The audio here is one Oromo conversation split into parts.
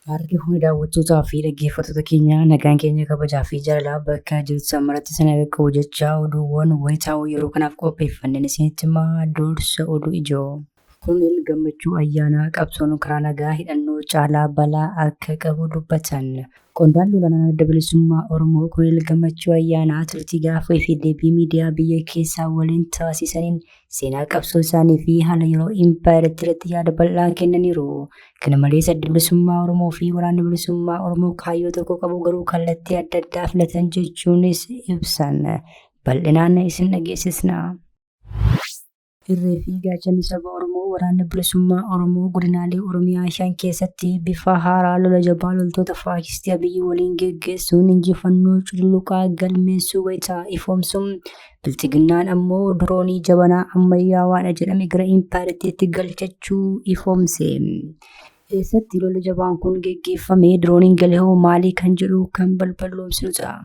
Harki kun daawwattootaa fi dhaggeeffattoota keenya nagaan keenya kabajaa fi jaalalaa bakka jirtu maratti sana akka hojjechaa oduuwwan wayitaawoo yeroo kanaaf qopheeffanneen isinitti himaa dursa oduu ijoo. Qondaalli gammachuu ayyaanaa qabsoon karaa nagaa hidhannoo caalaa balaa akka qabu dubbatan. Qondaalli olaanaan adda bilisummaa Oromoo Qondaalli gammachuu ayyaanaa turtii gaafii fi deebii miidiyaa biyya keessaa waliin taasisaniin seenaa qabsoo isaanii fi haala yeroo impaayirratti irratti yaada bal'aa kennaniiru. Kana malees adda bilisummaa Oromoo fi waraanni bilisummaa Oromoo kaayyoo tokko qabu garuu kallattii adda addaa filatan jechuunis ibsan. Bal'inaan isin dhageessisna. Irree fi gaachanni saba Oromoo waraanni bilisummaa Oromoo godinaalee Oromiyaa 5 keessatti bifa haaraa lola jabaa loltoota faashistii Abiyyi waliin geggeessuun injifannoo cululuqaa galmeessuu wayitaa ifoomsuun bilchiginnaan ammoo diroonii jabanaa ammayyaawwaadha jedhame gara impaayiratiitti galchachuu ifoomse. Eessatti lolli jabaan kun geggeeffame dirooniin galee hoo maalii kan jedhu kan balballoomsinu ta'a.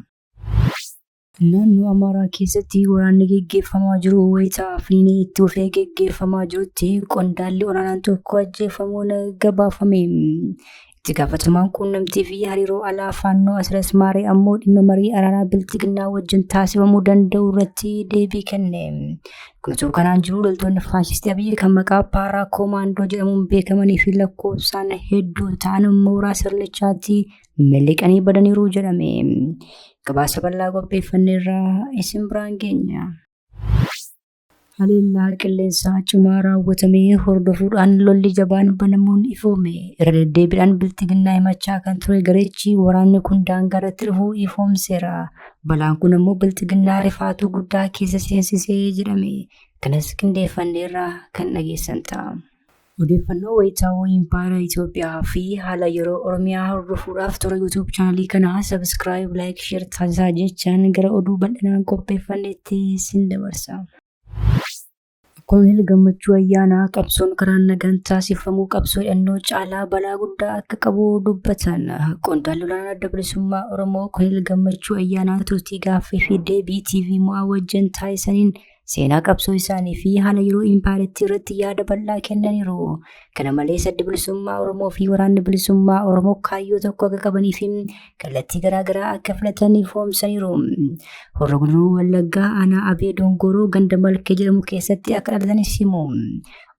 Naannoo Amaaraa keessatti waraanni geggeeffamaa jiru wayitaa Finfinnee itti dhufee geggeeffamaa jirutti qondaalli olaanaan tokko ajjeefamuun gabaafame. Itti gaafatamaan quunnamtii fi hariiroo alaa Faannoo Asras Maaree ammoo dhimma marii araaraa bilchiginnaa wajjin taasifamuu danda'u irratti deebii kenne. Kunis kanaan jiru loltoonni faashistii Abiyyi kan maqaa paaraa koomaandoo jedhamuun beekamanii fi lakkoofsaan hedduu ta'an mooraa sirnichaatti miliqanii badaniiru jedhame. Gabaasa bal'aa qopheeffanneerraa isin biraan geenya. Haleellaa qilleensaa cimaa raawwatamee hordofuudhaan lolli jabaan banamuun ifoome. Irra deddeebiidhaan bilchiginnaa himachaa kan ture gareechi waraanni kun daangaa irratti dhufuu ifoomseera. Balaan kun ammoo bilchiginnaa rifaatuu guddaa keessa seensisee jedhame. Kanas qindeeffanneerraa kan dhageessan ta'a. Odeeffannoo wayitaawoo impaayira Itoophiyaa fi haala yeroo Oromiyaa hordofuudhaaf toora YouTube chaanalii kanaa subscribe, like, share taasisaa jechaan gara oduu bal'inaan qopheeffannetti isin dabarsa. Qondaalli gammachuu ayyaanaa qabsoon karaa nagaan taasifamuu qabsoo hidhannoo caalaa balaa guddaa akka qabu dubbatan. Qondaalli olaanaan adda bilisummaa Oromoo Qondaalli gammachuu ayyaanaa turtii gaafii fi deebii TV mo'aa wajjin taasisaniin seenaa qabsoo isaanii fi haala yeroo impaayirratti irratti yaada bal'aa kennaniiru. Kana malees adda bilisummaa Oromoo fi waraanni bilisummaa Oromoo kaayyoo tokko akka qabanii fi kallattii garaagaraa akka filatan ifoomsaniiru. Horra Guduruu Wallaggaa aanaa Abee Dongoroo ganda Malkee jedhamu keessatti akka dhalatanis himu.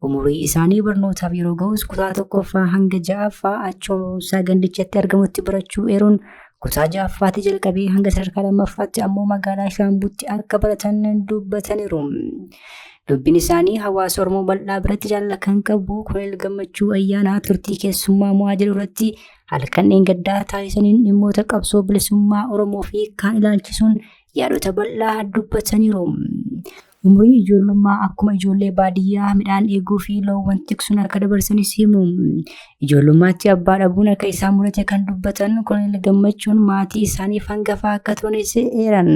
Umurii isaanii barnootaaf yeroo ga'us kutaa 1ffaa hanga 6ffaa achoomsaa gandichatti argamutti barachuu eeruun kutaa 6ffaatti jalqabee hanga sadarkaa 2ffaatti ammoo magaalaa Shaambuutti akka baratan dubbataniiru. Dubbiin isaanii hawaasa Oromoo bal'aa biratti jaalala kan qabu Qondaalli gammachuu ayyaanaa turtii keessummaa mo'aa jedhu irratti halkan gaddaa taasisaniin dhimmoota qabsoo bilisummaa Oromoo fi kaan ilaalchisuun yaadota bal'aa dubbataniiru. Umurii ijoollummaa akkuma ijoollee baadiyyaa midhaan eeguu fi loowwan tiksuun akka dabarsanis himu. Ijoollummaatti abbaa dhabuun akka isaan mudate kan dubbatan Qondaalli gammachuun maatii isaaniif hangafaa akka turanis eeran.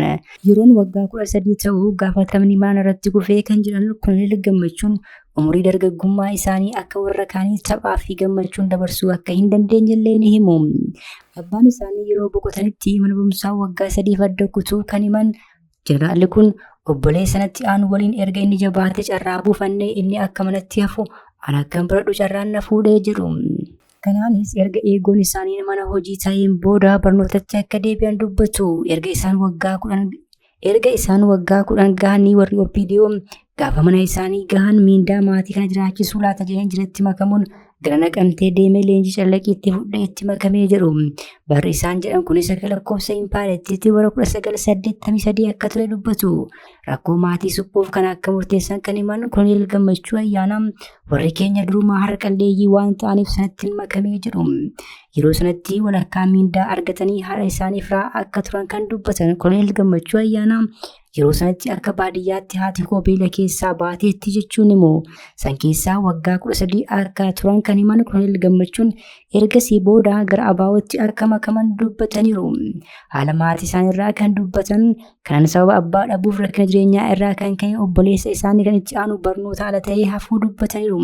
Yeroon waggaa 13 ta'uu gaafatamni mana irratti kufee kan jedhan Qondaalli gammachuun umurii dargaggummaa isaanii akka warra kaanii taphaa fi gammachuun dabarsuu akka hin dandeenye illee ni himu. Abbaan isaanii yeroo boqotanitti mana barumsaa waggaa 3 adda kutuu kan himan Jeneraalli kun obboleessanatti aanu waliin erga inni jabaate carraa buufannee inni akka manatti hafu ana akkan biradhu carraan na fuudhee jedhu. Kanaanis erga eegoon isaanii mana hojii ta'een booda barnootatti akka deebi'an dubbatu. Erga isaan waggaa 10 gahanii warri OPDO gaafa mana isaanii gahan miindaa maatii kana jiraachisuu laata jedhanii jiratti makamuun gara Naqamtee deemee leenjii callaqiitti fudhee itti makamee jedhu. Barri isaan jedhan kunis akka lakkoofsa impaayiratiitti bara 1983 akka ture dubbatu. Rakkoo maatii suphuuf kan akka murteessan kan himan Qondaalli gammachuu ayyaanaa warri keenya durumaa harqalleeyyii waan ta'aniif sanatti makamee jedhu. Yeroo sanatti walakkaa miindaa argatanii haadha isaaniirraa akka turan kan dubbatan Qondaalli gammachuu ayyaanaa yeroo sanatti akka baadiyyaatti haati koo beela keessaa baateetti jechuun immoo san keessaa waggaa 13 akka turan kan himan Qondaalli gammachuun ergasii booda gara abaawootti akka makaman dubbataniiru. Haala maatii isaaniirraa kan dubbatan kanan sababa abbaa dhabuuf rakkina jireenyaa irraa kan ka'e obboleessa isaanii kan itti aanu barnoota ala ta'ee hafuu dubbataniiru.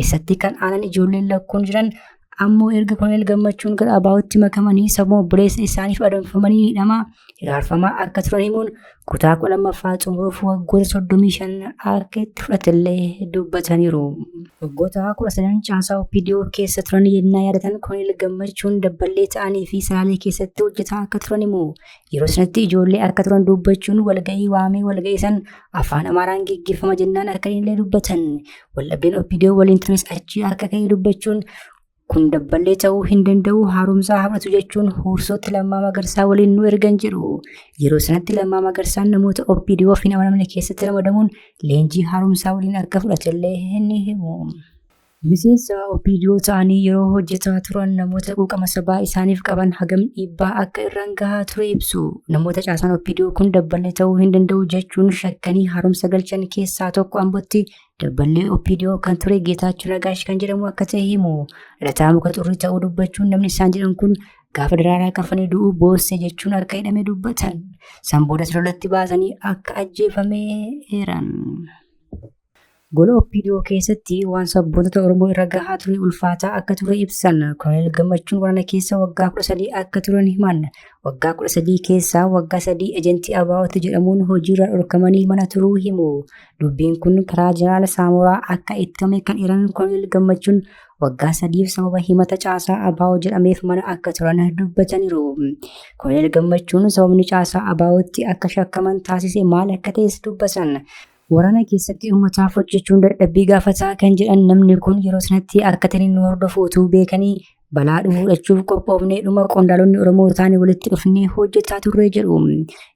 Isatti kan aanan ijoolleen lakkoon jiran ammoo erga Koloneel Gammachuun gara abaa'utti makamanii sababa Buleessi isaaniif adamfamanii hidhamaa hiraarfamaa akka turan himuun kutaa 12ffaa xumuruuf waggoota 35 akka itti fudhatillee dubbataniiru. Waggoota 13 caasaa OPDO keessa turan yennaa yaadatan Koloneel Gammachuun dabballee ta'anii fi salaalee keessatti hojjetaa akka turan himu. Yeroo sanatti ijoollee akka turan dubbachuun walga'ii waamee walga'ii san afaan Amaaraan geggeeffama jennaan akka illee dubbatan. Waldhabdeen OPDO waliin turanis achi akka ka'e dubbachuun kun dabballee ta'uu hin danda'u haaromsaa hafatu jechuun huursootti Lammaa Magarsaa waliin nu ergan jiru. Yeroo sanatti Lammaa Magarsaan namoota OPDO fi amanamne keessatti ramadamuun leenjii haaromsaa waliin akka fudhatillee ni himu. Miseensa OPDO ta'anii yeroo hojjetaa turan namoota quuqama sabaa isaaniif qaban hagam dhiibbaa akka irraan gahaa ture ibsu. Namoota caasaan OPDO kun dabballee ta'uu hin danda'u jechuun shakkanii haaromsa galchan keessaa tokko Ambootti dabballee OPDO kan ture Geetaachoo Nagaash kan jedhamu akka ta'e himu. Dhalataa muka xurrii ta'uu dubbachuun namni isaan jedhan kun gaafa daraaraa kafanii du'uu boosse jechuun akka hidhame dubbatan. San booda lolatti baasanii akka ajjeefame eeran. Gola OPDO keessatti waan sabboontota Oromoo irra gahaa ture ulfaataa akka ture ibsan. Koloneel Gammachuun waraana keessa waggaa 13 akka turan himan. Waggaa 13 keessaa waggaa 3 ejentii abaa'ooti jedhamuun hojiirra dhorkamanii mana turuu himu. Dubbiin kun karaa Jeneraal Saamoraa akka ittame kan eeran Koloneel Gammachuun waggaa 3f sababa himata caasaa abaa'oo jedhameef mana akka turan dubbataniiru. Koloneel Gammachuun sababni caasaa abaa'ootti akka shakkaman taasise maal akka ta'es dubbatan. Waraana keessatti uummataaf hojjechuun dadhabbii gaafataa kan jedhan namni kun yeroo sanatti akka taniin nu hordofu utuu beekanii balaa dhufuudhachuuf qophoofnee dhuma qondaalonni Oromoo taane walitti dhufnee hojjetaa turre jedhu.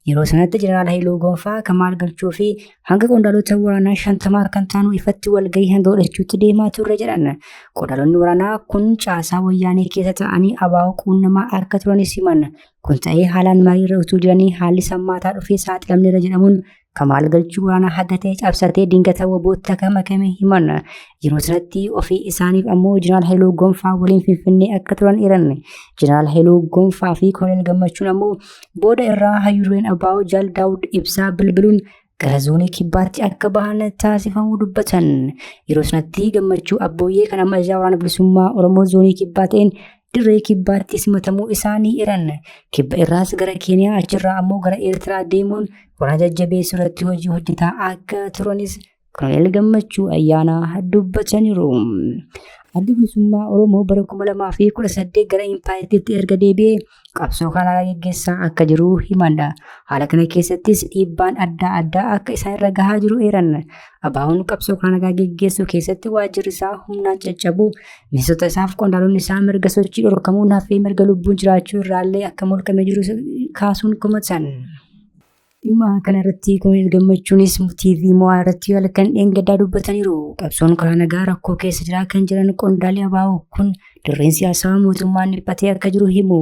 Yeroo sanatti Jeneraal Haayiluu Gonfaa Kamaal Galchuu fi hanga qondaalota waraanaa 50 kan taanu ifatti walgahii hanga godhachuutti deemaa turre jedhan. Qondaalonni waraanaa kun caasaa wayyaanee keessa ta'anii abaa'oo quunnamaa akka turanis himan. Kun ta'ee haalaan mariirra utuu jiranii haalli sammaataa dhufee saaxilamneera jedhamuun Kamaal Galchuu waraana hagatee cabsatee dingata wabootti akka makame himan. Yeroo sanatti ofii isaaniif ammoo Jeneraal Haayiluu Gonfaa waliin Finfinnee akka turan eeran. Jeneraal Haayiluu Gonfaa fi Koloneel Gammachuun ammoo booda irraa hayyureen abaa'oo Jaal Daawud Ibsaa bilbiluun gara zoonii kibbaatti akka bahan taasifamuu dubbatan. Yeroo sanatti Gammachuu Abbooyyee kan amma ajajaa waraana bilisummaa Oromoo zoonii kibbaa ta'een dirree kibbaatti simatamuu isaanii eeran. Kibba irraas gara Keeniyaa achirraa ammoo gara Eertiraa deemuun waraana jajjabeessuu irratti hojii hojjetaa akka turanis Koloneel Gammachuu ayyaana dubbataniiru. Adda bilisummaa Oromoo bara 2018 gara Impaayiriitti erga deebi'ee qabsoo kana gaggeessaa akka jiru himan. Haala kana keessattis dhiibbaan adda addaa akka isaan irra gahaa jiru eeran. Abaa'oon qabsoo kana gaggeessuu keessatti waajjirri isaa humnaan caccabu, miseensota isaaf qondaalonni isaa mirga sochii dhorkamuun hafee mirga lubbuun jiraachuu irraallee akka molqamee jiru kaasuun komatan. Dhimma kana irratti Koloneel Gammachuunis TV mo'aa irratti halkan dheengaddaa dubbataniiru. Qabsoon karaa nagaa rakkoo keessa jira kan jiran qondaalli abaa'oo kun dirreen siyaasaa mootummaan dhiphatee akka jiru himu.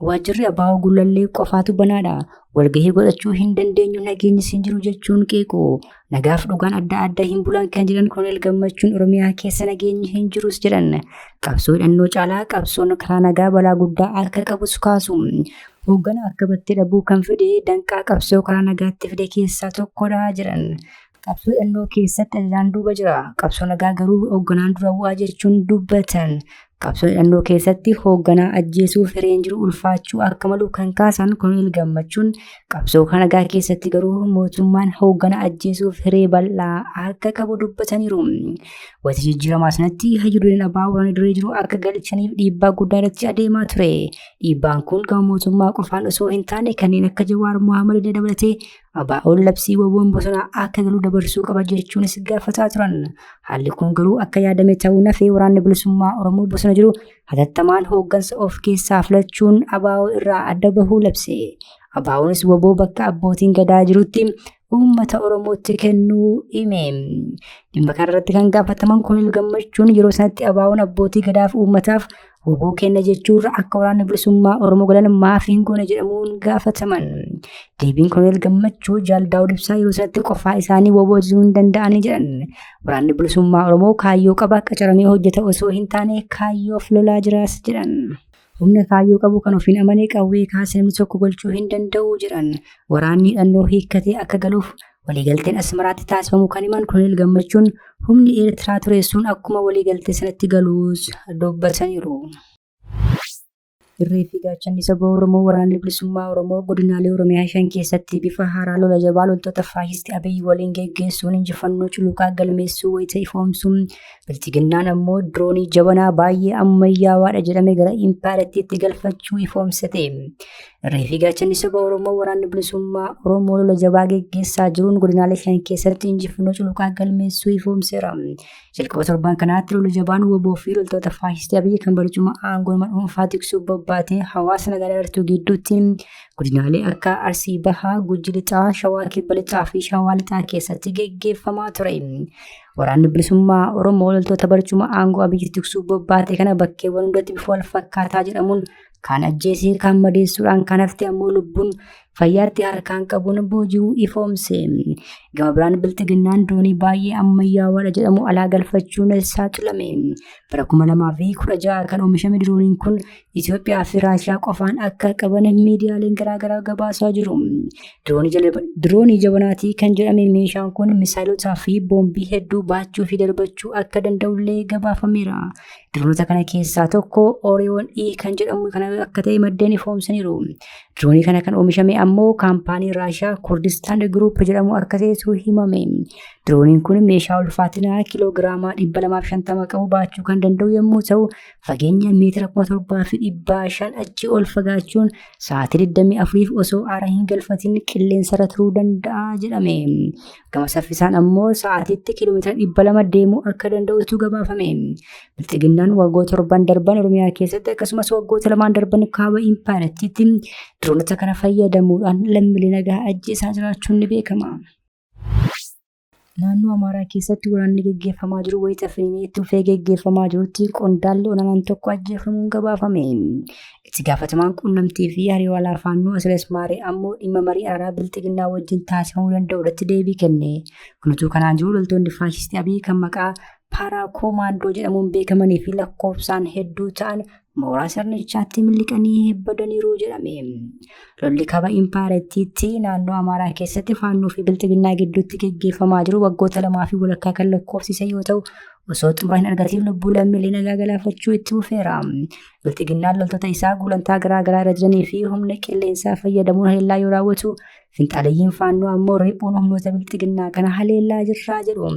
Waajjirri abaa'oo gullallee qofaatu banaadha. Walgahii godhachuu hin dandeenyu nageenyi hin jiru jechuun qeequ. Nagaaf dhugaan adda addaa hin bulan kan jiran Koloneel Gammachuun Oromiyaa keessa nageenyi hin jirus jedhan. Qabsoo hidhannoo caalaa qabsoon karaa nagaa balaa guddaa akka qabus kaasu. Hoogganaa akka battee dhabuu kan fide danqaa qabsoo karaa nagaatti fide keessaa tokkodha jedhan. Qabsoo hidhannoo keessatti ajajaan duuba jira. Qabsoo nagaa garuu hoogganaan dura bu'aa jechuun dubbatan. Qabsoo hidhannoo keessatti hoogganaa ajjeesuuf hireen jiru ulfaachuu akka malu kan kaasan Koloneel Gammachuun qabsoo karaa nagaa keessatti garuu mootummaan hoogganaa ajjeesuuf hiree bal'aa akka qabu dubbataniiru. Wati jijjiiramaa sanatti hayyuudeen abaa'oo waraana dirree jiru akka galchaniif dhiibbaa guddaa irratti adeemaa ture. Dhiibbaan kun gama mootummaa qofaan osoo hin taane kanneen akka Jawaar Mohaammed dabalatee abaa'oon labsii WBOn bosonaa akka galu dabarsuu qaba jechuunis gaafataa turan. Haalli kun garuu akka yaadame ta'uu nafee waraanni bilisummaa Oromoo bosona jiru hatattamaan hooggansa of keessaa filachuun abaa'oo irraa adda bahuu labse. Abaa'oonis WBO bakka abbootiin gadaa jirutti uummata Oromootti kennuu hime. Dhimma kanarratti kan gaafataman Koloneel Gammachuun yeroo sanatti abaa'oon abbootii gadaaf uummataaf WBO kenna jechuurra akka waraanni bilisummaa Oromoo galan maaf hin goone jedhamuun gaafataman. Deebiin Koloneel Gammachuu Jaal Daawud Ibsaa yeroo sanatti qofaa isaanii WBO ajajuu hin danda'anii jedhan. Waraanni bilisummaa Oromoo kaayyoo qaba qacaramee hojjeta osoo hin taane kaayyoof lolaa jiraas jedhan. Humna kaayyoo qabu kan ofiin amanee qawwee kaasee namni tokko golchuu hin danda'u jedhan. Waraanni hidhannoo hiikkatee akka galuuf waliigalteen Asmaraatti taasifamu kan himan Koloneel Gammachuun humni Eertiraa ture sun akkuma waliigaltee sanatti galuus dubbataniiru. Irree fi gaachanni saba Oromoo waraanni bilisummaa Oromoo godinaalee Oromiyaa 5 keessatti bifa haaraa lola jabaa loltoota faashistii Abiyyi waliin geggeessuun injifannoo culuqaa galmeessuu wayita ifoomsuun biltiginnaan ammoo diroonii jabanaa baay'ee ammayyawaadha jedhame gara impaayiratiitti galfachuu ifoomsate. Irree fi gaachanni saba Oromoo waraanni bilisummaa Oromoo lola jabaa geggeessaa jiruun godinaalee 5 keessatti injifannoo culuqaa galmeessuu ifoomseera. Jalqaba torban kanaatti lola jabaan WBO fi loltoota faashistii Abiyyi kan barcuma aangoo dhuunfaa tiksuu baatee hawaasa nagaalee artuu gidduutti godinaalee akka Arsii Bahaa, Gujji Lixaa, Shawaa Kibba Lixaa fi Shawaa Lixaa keessatti geggeeffamaa ture. Waraanni bilisummaa Oromoo loltoota barcuma aangoo Abiyyi tiksuu baatee kana bakkeewwan hundatti bifa wal fakkaataa jedhamuun kan ajjeesee kan madeessuudhaan kan hafte ammoo lubbuun fayyaatti harkaan qabuun booji'uu ifoomse. Gama biraan biltiginnaan diroonii baay'ee ammayyawaadha jedhamu alaa galfachuun saaxilame. Bara 2016 kan oomishame dirooniin kun Itoophiyaa fi Raashiyaa qofaan akka qaban miidiyaaleen garaagaraa gabaasaa jiru. Diroonii jabanaatii kan jedhame meeshaan kun misaayilotaa fi boombii hedduu baachuu fi darbachuu akka danda'ullee gabaafameera. Diroonota kana keessaa tokko Orion E kan jedhamu kana akka ta'e maddeen ifoomsaniiru. Diroonii kana kan oomishame ammoo kaampaanii Raashiyaa Kurdistaan Group jedhamu akka ta'etu himame. Dirooniin kun meeshaa ulfaatinaa kiloogiraamaa 250 qabu baachuu kan danda'u yommuu ta'u fageenya meetira 7,500 achi ol fagaachuun sa'aatii 24 osoo aara hin galfatin qilleensarra turuu danda'a jedhame. Gama saffisaan ammoo sa'aatiitti kiiloomeetira 200 deemuu akka danda'utu gabaafame. Biltiginnaan waggoota 7 darban Oromiyaa keessatti akkasumas waggoota 2 darban kaaba impaayiratiitti diroonota kana fayyadamuudhaan lammiilee nagaa ajjeesaa jiraachuun ni beekama. Naannoo Amaaraa keessatti waraanni geggeeffamaa jiru wayita finiitti dhufee geggeeffamaa jirutti qondaalli olaanaan tokko ajjeefamuun gabaafame. Itti gaafatamaan quunnamtii fi hariiroo alaa Faannoo Asirasmaaree ammoo dhimma marii araaraa biltiginnaa wajjin taasifamuu danda'u irratti deebii kenne. Kunuutuu kanaan jiru loltoonni faashistii Abiyyi kan maqaa Paara Koomaandoo jedhamuun beekamanii fi lakkoofsaan hedduu ta'an mooraa sirnichaatti miliqanii badaniiru jedhame. Lolli kaaba impaayiratiitti naannoo Amaaraa keessatti Faannoo fi biltiginnaa gidduutti geggeeffamaa jiru waggoota 2 fi walakkaa kan lakkoofsise yoo ta'u osoo xumura hin argatiin lubbuu lammiilee nagaa galaafachuu itti fufeera. Biltiginnaan loltoota isaa gulantaa garaagaraa irra jiranii fi humna qilleensaa fayyadamuun haleellaa yoo raawwatu finxaaleeyyiin Faannoo ammoo reebuun humnoota biltiginnaa kana haleellaa jirraa jedhu.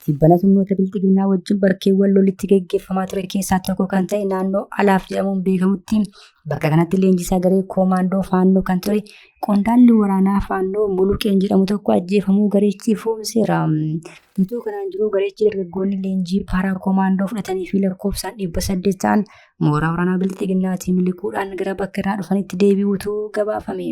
Tibbana humnoota biltiginnaa wajjin bakkeewwan lolitti geggeeffamaa ture keessaa tokko kan ta'e naannoo Alaaf jedhamuun beekamutti bakka kanatti leenjisaa garee koomaandoo Faannoo kan ture qondaalli waraanaa Faannoo Muluqeen jedhamu tokko ajjeefamuu gareechi ifoomseera. Utuu kanaan jiru gareechi dargaggoonni leenjii Paara Koomaandoo fudhatanii fi lakkoofsaan 800 ta'an mooraa waraanaa biltiginnaatiin miliquudhaan gara bakka irraa dhufanitti deebi'uutu gabaafame.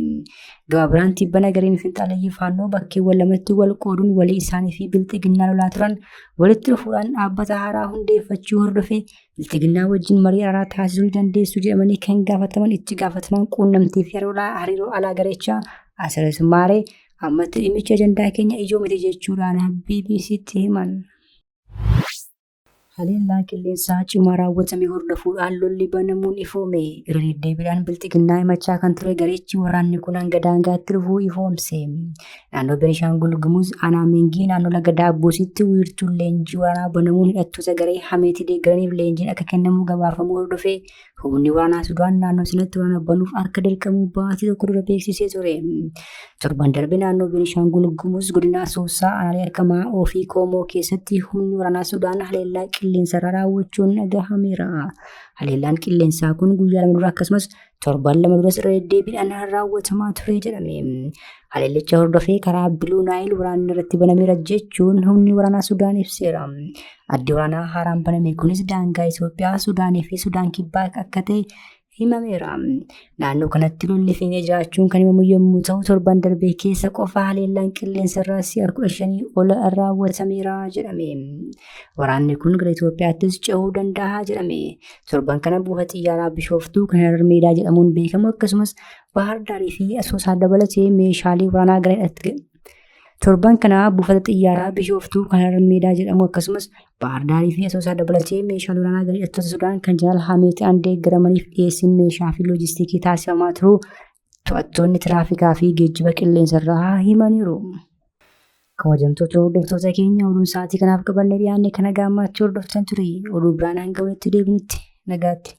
Gama biraan tibbana gareen finxaaleeyyii Faannoo bakkeewwan lamatti wal qooduun walii isaanii fi biltiginnaa lolaa turan walitti dhufuudhaan dhaabbata haaraa hundeeffachuu hordofe biltiginnaa wajjin marii araaraa taasisuu dandeessu jedhamanii kan gaafataman itti gaafataman quunnamtii fi hariiroo alaa gareechaa Asirasmaaree ammatti dhimmicha ajandaa keenya ijoo miti jechuudhaan BBC'tti himan. Haleellaa qilleensaa cimaa raawwatamee hordofuudhaan lolli banamuun ifoome. Irra deddeebiidhaan biltiginnaa himachaa kan ture gareechi waraanni kun hanga daangaatti dhufuu ifoomse. Naannoo Beenishaangul Gumuz aanaa Mengii naannoo laga Daabboositti wiirtuun leenjii waraanaa banamuun hidhattoota garee hameetii deeggaraniif leenjiin akka kennamu gabaafamuu hordofee humni waraanaa Sudaan naannoo sanatti waraana banuuf harka dirqamuu baatii tokko dura beeksisee ture. Torban darbe naannoo Beenishaangul Gumuz godina Asoosaa aanaalee argamaa ofii Koomoo keessatti humni waraanaa Sudaan haleellaa qilleensarraa raawwachuun dhagahameera. Haleellaan qilleensaa kun guyyaa 2 dura akkasumas torban 2 duras irra deddeebiidhaan raawwatamaa ture jedhame. Haleellicha hordofee karaa Biluu Naayil waraanni irratti banameera jechuun humni waraanaa Sudaan ibseera. Addi waraanaa haaraan baname kunis daangaa Itoophiyaa, Sudaanii fi Sudaan kibbaa akka ta'e himameera. Naannoo kanatti lolli feenee jiraachuun kan himamu yommuu ta'u torban darbee keessa qofa haleellaan qilleensarraa si'a 15 ol raawwatameera jedhame. Waraanni kun gara Itoophiyaattis ce'uu danda'a jedhame. Torban kana buufata xiyyaaraa Bishooftuu kan Harar Meedaa jedhamuun beekamu akkasumas Bahar Daarii fi Asoosaa dabalatee meeshaalee waraanaa gara hidhate. Torban kana buufata xiyyaaraa Bishooftuu kan Harar Meedaa jedhamu akkasumas Bahar Daarii fi Asoosaa dabalatee meeshaalee waraanaa gara hidhattoota Sudaan kan Jeneraal Hameetiin deeggaramaniif dhiyeessiin meeshaa fi loojistiikii taasifamaa turu to'attoonni tiraafikaa fi geejjiba qilleensarraa himaniiru. Kabajamtoota hordoftoota keenya oduun sa'aatii kanaaf qabannee dhiyaanne kana gaammaachuu hordoftan ture. Oduu biraan hanga walitti deebinutti nagaatti.